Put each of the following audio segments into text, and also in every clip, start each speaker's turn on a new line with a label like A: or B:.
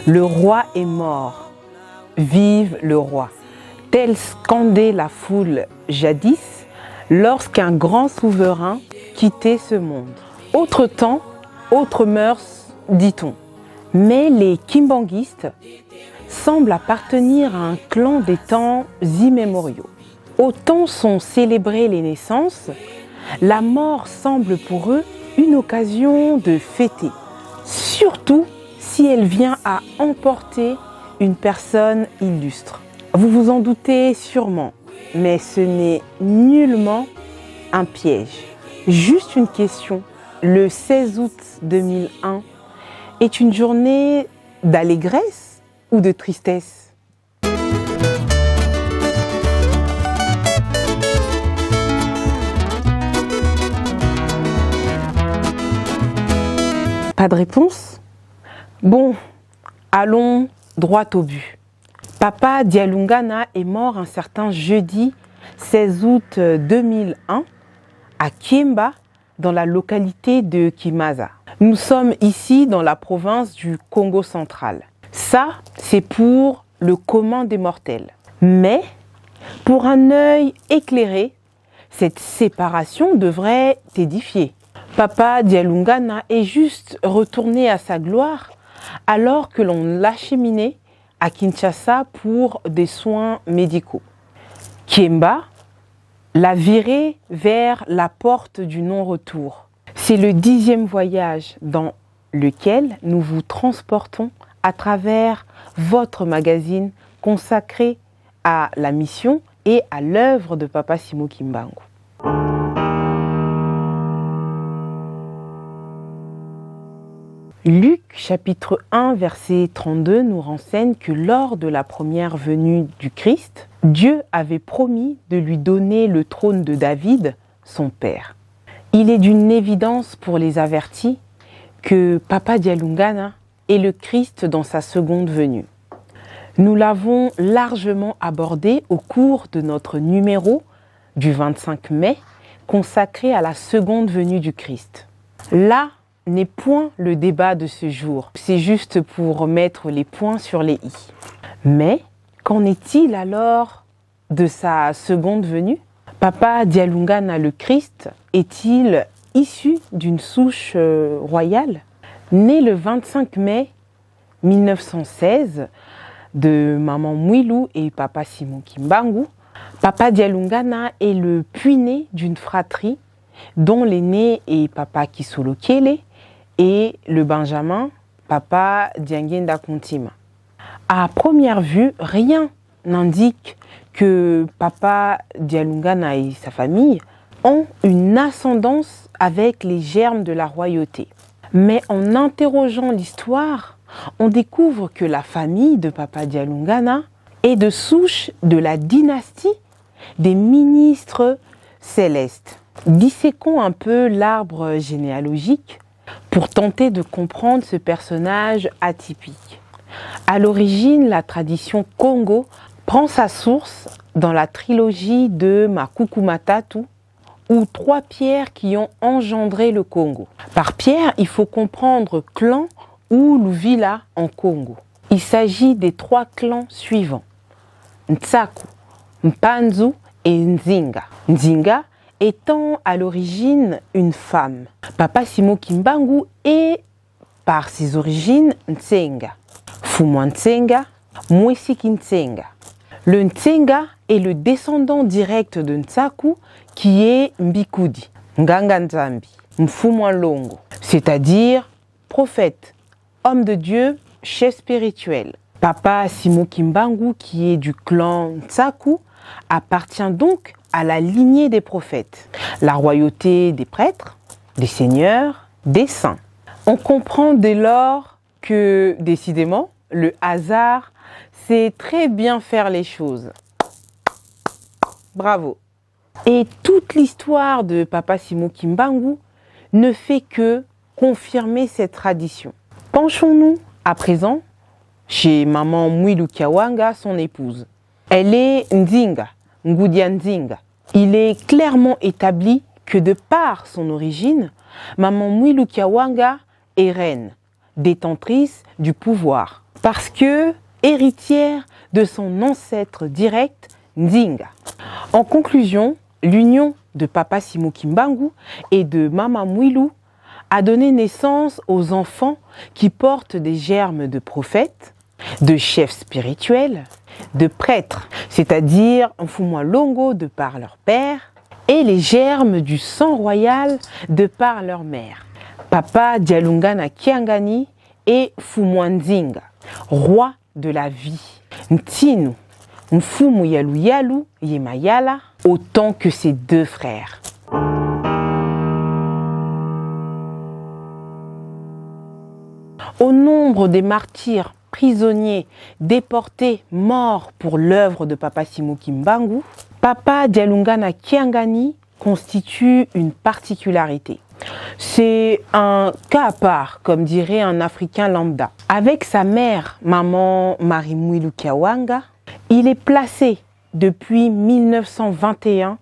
A: Le roi est mort, vive le roi. Tel scandait la foule jadis, lorsqu'un grand souverain quittait ce monde. Autre temps, autres mœurs, dit-on. Mais les kimbanguistes semblent appartenir à un clan des temps immémoriaux. Autant sont célébrées les naissances, la mort semble pour eux une occasion de fêter. Surtout si elle vient à emporter une personne illustre. Vous vous en doutez sûrement, mais ce n'est nullement un piège. Juste une question. Le 16 août 2001 est une journée d'allégresse ou de tristesse? Pas de réponse? Bon, allons droit au but. Papa Dialungana est mort un certain jeudi 16 août 2001 à Kiemba, dans la localité de Kimaza. Nous sommes ici dans la province du Congo central. Ça, c'est pour le commun des mortels. Mais, pour un œil éclairé, cette séparation devrait t'édifier. Papa Dialungana est juste retourné à sa gloire alors que l'on l'acheminait à Kinshasa pour des soins médicaux. Kiemba l'a viré vers la porte du non-retour. C'est le 10e voyage dans lequel nous vous transportons à travers votre magazine consacré à la mission et à l'œuvre de Papa Simo Kimbangu. Luc chapitre 1 verset 32 nous renseigne que lors de la première venue du Christ, Dieu avait promis de lui donner le trône de David, son père. Il est d'une évidence pour les avertis que Papa Dialungana est le Christ dans sa seconde venue. Nous l'avons largement abordé au cours de notre numéro du 25 mai consacré à la seconde venue du Christ. Là n'est point le débat de ce jour, c'est juste pour mettre les points sur les i. Mais qu'en est-il alors de sa seconde venue? Papa Dialungana le Christ est-il issu d'une souche royale? Né le 25 mai 1916 de maman Mwilu et papa Simo Kimbangu, Papa Dialungana est le puîné d'une fratrie dont l'aîné est Papa Kisolo Kele et le benjamin Papa Diangenda Kontima. À première vue, rien n'indique que Papa Dialungana et sa famille ont une ascendance avec les germes de la royauté. Mais en interrogeant l'histoire, on découvre que la famille de Papa Dialungana est de souche de la dynastie des ministres célestes. Disséquons un peu l'arbre généalogique pour tenter de comprendre ce personnage atypique. À l'origine, la tradition Congo prend sa source dans la trilogie de Makuku Matatu, ou 3 pierres qui ont engendré le Congo. Par pierre, il faut comprendre clan ou Luvila en Congo. Il s'agit des 3 clans suivants: Ntsaku, Mpanzu et Nzinga. Nzinga étant à l'origine une femme. Papa Simo Kimbangu est, par ses origines, Ntsenga. Fumwa Ntsenga, Mwesiki Ntsenga. Le Ntsenga est le descendant direct de Ntsaku qui est Mbikudi, Nganga Nzambi, Mfumwa Longo, c'est-à-dire prophète, homme de Dieu, chef spirituel. Papa Simo Kimbangu, qui est du clan Ntsaku, appartient donc à la lignée des prophètes, la royauté des prêtres, des seigneurs, des saints. On comprend dès lors que, décidément, le hasard sait très bien faire les choses. Bravo! Et toute l'histoire de Papa Simo Kimbangu ne fait que confirmer cette tradition. Penchons-nous à présent chez maman Mwilu Kiawanga, son épouse. Elle est Nzinga, Ngudia Nzinga. Il est clairement établi que de par son origine, maman Mwilu Kiawanga est reine, détentrice du pouvoir, parce que héritière de son ancêtre direct, Nzinga. En conclusion, l'union de Papa Simo Kimbangu et de Mama Mwilu a donné naissance aux enfants qui portent des germes de prophètes, de chefs spirituels, de prêtres, c'est-à-dire Mfumwa Longo de par leur père, et les germes du sang royal de par leur mère. Papa Dialungana Kiangani et Mfumwa Nzinga, roi de la vie. Ntinu, Mfumu Yalu Yalu Yemayala, autant que ses deux frères. Au nombre des martyrs, prisonniers, déportés, morts pour l'œuvre de Papa Simo Kimbangu, Papa Dialungana Kiangani constitue une particularité. C'est un cas à part, comme dirait un Africain lambda. Avec sa mère, maman Marie Mwilu Kiawanga, il est placé depuis 1921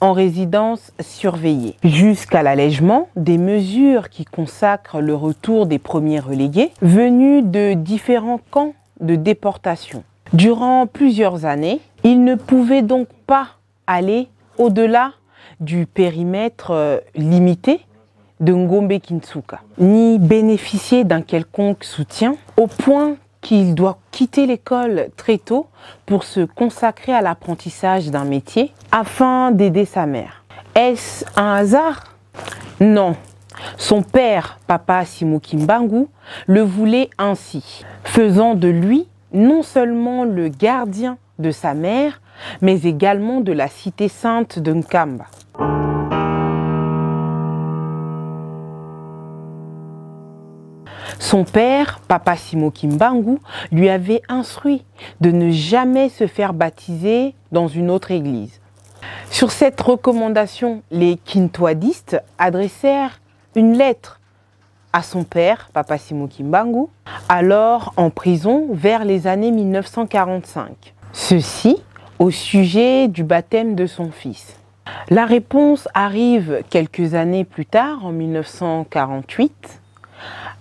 A: en résidence surveillée, jusqu'à l'allègement des mesures qui consacrent le retour des premiers relégués venus de différents camps de déportation. Durant plusieurs années, il ne pouvait donc pas aller au-delà du périmètre limité de Ngombe Kintsuka, ni bénéficier d'un quelconque soutien, au point qu'il doit quitter l'école très tôt pour se consacrer à l'apprentissage d'un métier afin d'aider sa mère. Est-ce un hasard? Non. Son père, Papa Simo Kimbangu, le voulait ainsi, faisant de lui non seulement le gardien de sa mère, mais également de la cité sainte de Nkamba. Son père, Papa Simo Kimbangu, lui avait instruit de ne jamais se faire baptiser dans une autre église. Sur cette recommandation, les Kintwadistes adressèrent une lettre à son père, Papa Simo Kimbangu, alors en prison vers les années 1945. Ceci au sujet du baptême de son fils. La réponse arrive quelques années plus tard, en 1948,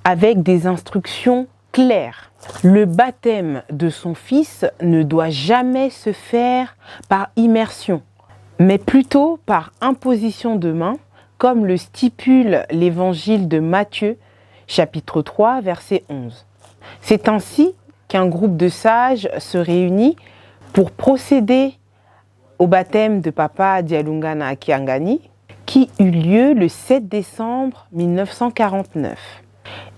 A: avec des instructions claires. Le baptême de son fils ne doit jamais se faire par immersion, mais plutôt par imposition de main, comme le stipule l'évangile de Matthieu, chapitre 3, verset 11. C'est ainsi qu'un groupe de sages se réunit pour procéder au baptême de Papa Dialungana Kiangani, qui eut lieu le 7 décembre 1949.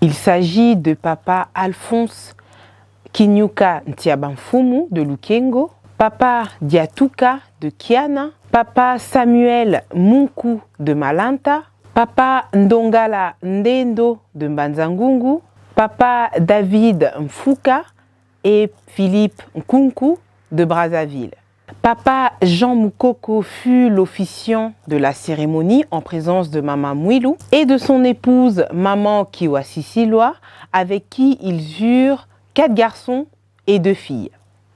A: Il s'agit de Papa Alphonse Kinyuka Ntiabamfumu de Lukengo, Papa Diatuka de Kiana, Papa Samuel Munku de Malanta, Papa Ndongala Ndendo de Mbanzangungu, Papa David Mfuka et Philippe Nkunku de Brazzaville. Papa Jean Moukoko fut l'officiant de la cérémonie en présence de Maman Mwilu et de son épouse Maman Kiwasisilwa, avec qui ils eurent 4 garçons et 2 filles.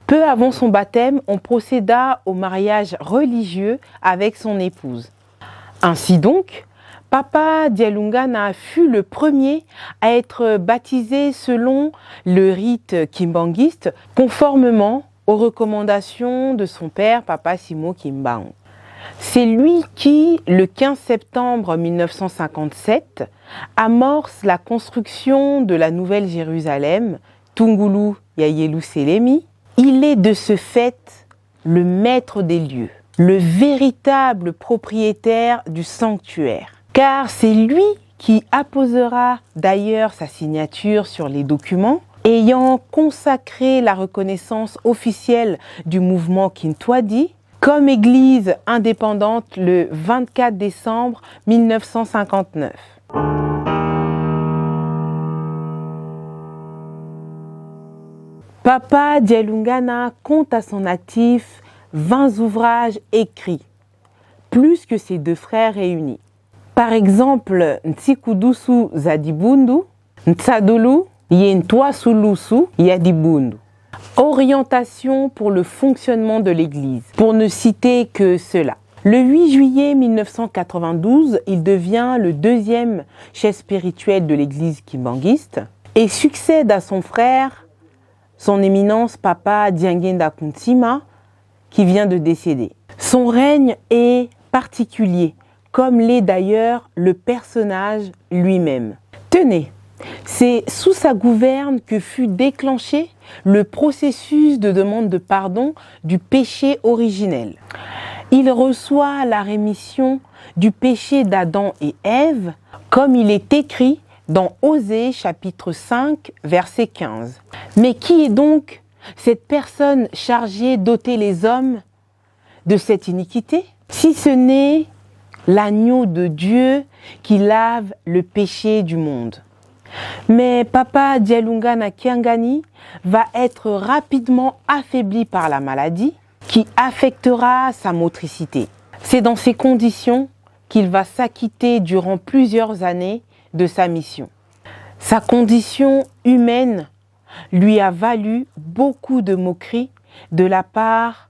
A: Peu avant son baptême, on procéda au mariage religieux avec son épouse. Ainsi donc, Papa Dialungana fut le premier à être baptisé selon le rite kimbanguiste, conformément aux recommandations de son père, Papa Simo Kimbangu. C'est lui qui, le 15 septembre 1957, amorce la construction de la Nouvelle Jérusalem, Tungulu Yayelu Selemi. Il est de ce fait le maître des lieux, le véritable propriétaire du sanctuaire, car c'est lui qui apposera d'ailleurs sa signature sur les documents, ayant consacré la reconnaissance officielle du mouvement Kintwadi comme église indépendante le 24 décembre 1959. Papa Dialungana compte à son actif 20 ouvrages écrits, plus que ses 2 frères réunis. Par exemple, Nsikudusu Zadibundu, Ntsadulu, Yentwa Sulusu Yadibundu. Orientation pour le fonctionnement de l'Église, pour ne citer que cela. Le 8 juillet 1992, il devient le deuxième chef spirituel de l'Église kimbanguiste et succède à son frère, son éminence Papa Diangenda Kuntima, qui vient de décéder. Son règne est particulier, comme l'est d'ailleurs le personnage lui-même. Tenez, c'est sous sa gouverne que fut déclenché le processus de demande de pardon du péché originel. Il reçoit la rémission du péché d'Adam et Ève, comme il est écrit dans Osée chapitre 5, verset 15. Mais qui est donc cette personne chargée d'ôter les hommes de cette iniquité, si ce n'est l'agneau de Dieu qui lave le péché du monde? Mais Papa Dialungana Kiangani va être rapidement affaibli par la maladie qui affectera sa motricité. C'est dans ces conditions qu'il va s'acquitter durant plusieurs années de sa mission. Sa condition humaine lui a valu beaucoup de moqueries de la part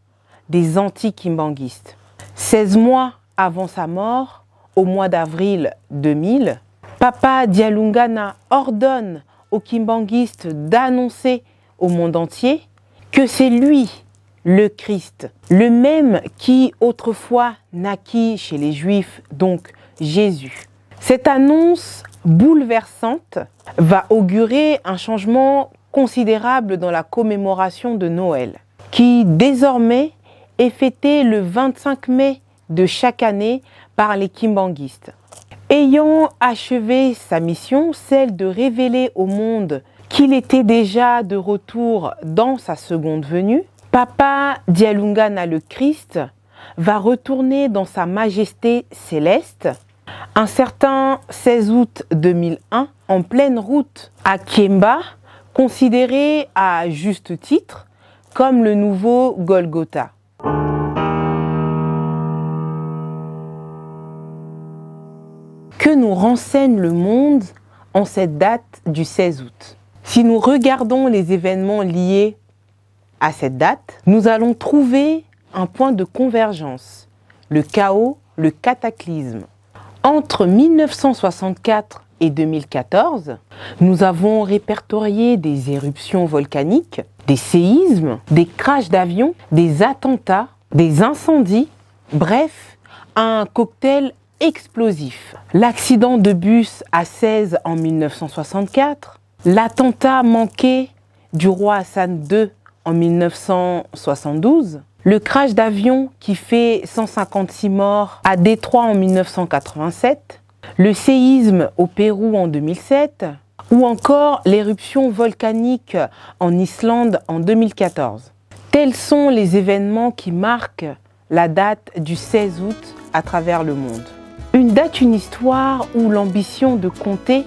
A: des anti-kimbanguistes. 16 mois avant sa mort, au mois d'avril 2000, Papa Dialungana ordonne aux kimbanguistes d'annoncer au monde entier que c'est lui, le Christ, le même qui autrefois naquit chez les Juifs, donc Jésus. Cette annonce bouleversante va augurer un changement considérable dans la commémoration de Noël, qui désormais est fêtée le 25 mai de chaque année par les kimbanguistes. Ayant achevé sa mission, celle de révéler au monde qu'il était déjà de retour dans sa seconde venue, Papa Dialungana le Christ va retourner dans sa majesté céleste un certain 16 août 2001 en pleine route à Kiemba, considéré à juste titre comme le nouveau Golgotha. Que nous renseigne le monde en cette date du 16 août? Si nous regardons les événements liés à cette date, nous allons trouver un point de convergence, le chaos, le cataclysme. Entre 1964 et 2014, nous avons répertorié des éruptions volcaniques, des séismes, des crashs d'avions, des attentats, des incendies, bref, un cocktail explosif. L'accident de bus à 16 en 1964, l'attentat manqué du roi Hassan II en 1972, le crash d'avion qui fait 156 morts à Détroit en 1987, le séisme au Pérou en 2007 ou encore l'éruption volcanique en Islande en 2014. Tels sont les événements qui marquent la date du 16 août à travers le monde. Une date, une histoire où l'ambition de compter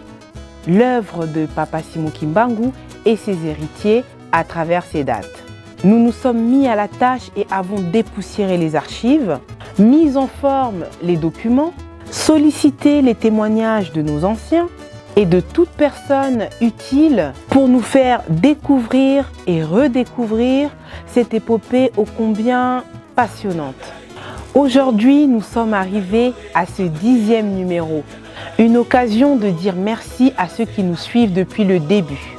A: l'œuvre de Papa Simon Kimbangu et ses héritiers à travers ces dates. Nous nous sommes mis à la tâche et avons dépoussiéré les archives, mis en forme les documents, sollicité les témoignages de nos anciens et de toute personne utile pour nous faire découvrir et redécouvrir cette épopée ô combien passionnante. Aujourd'hui, nous sommes arrivés à ce 10e numéro, une occasion de dire merci à ceux qui nous suivent depuis le début.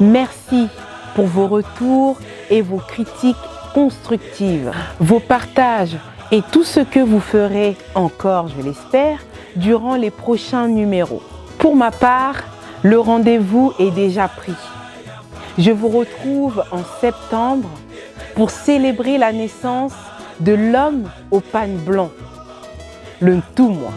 A: Merci pour vos retours et vos critiques constructives, vos partages et tout ce que vous ferez encore, je l'espère, durant les prochains numéros. Pour ma part, le rendez-vous est déjà pris. Je vous retrouve en septembre pour célébrer la naissance de l'homme au pan blanc, le Ntumwa.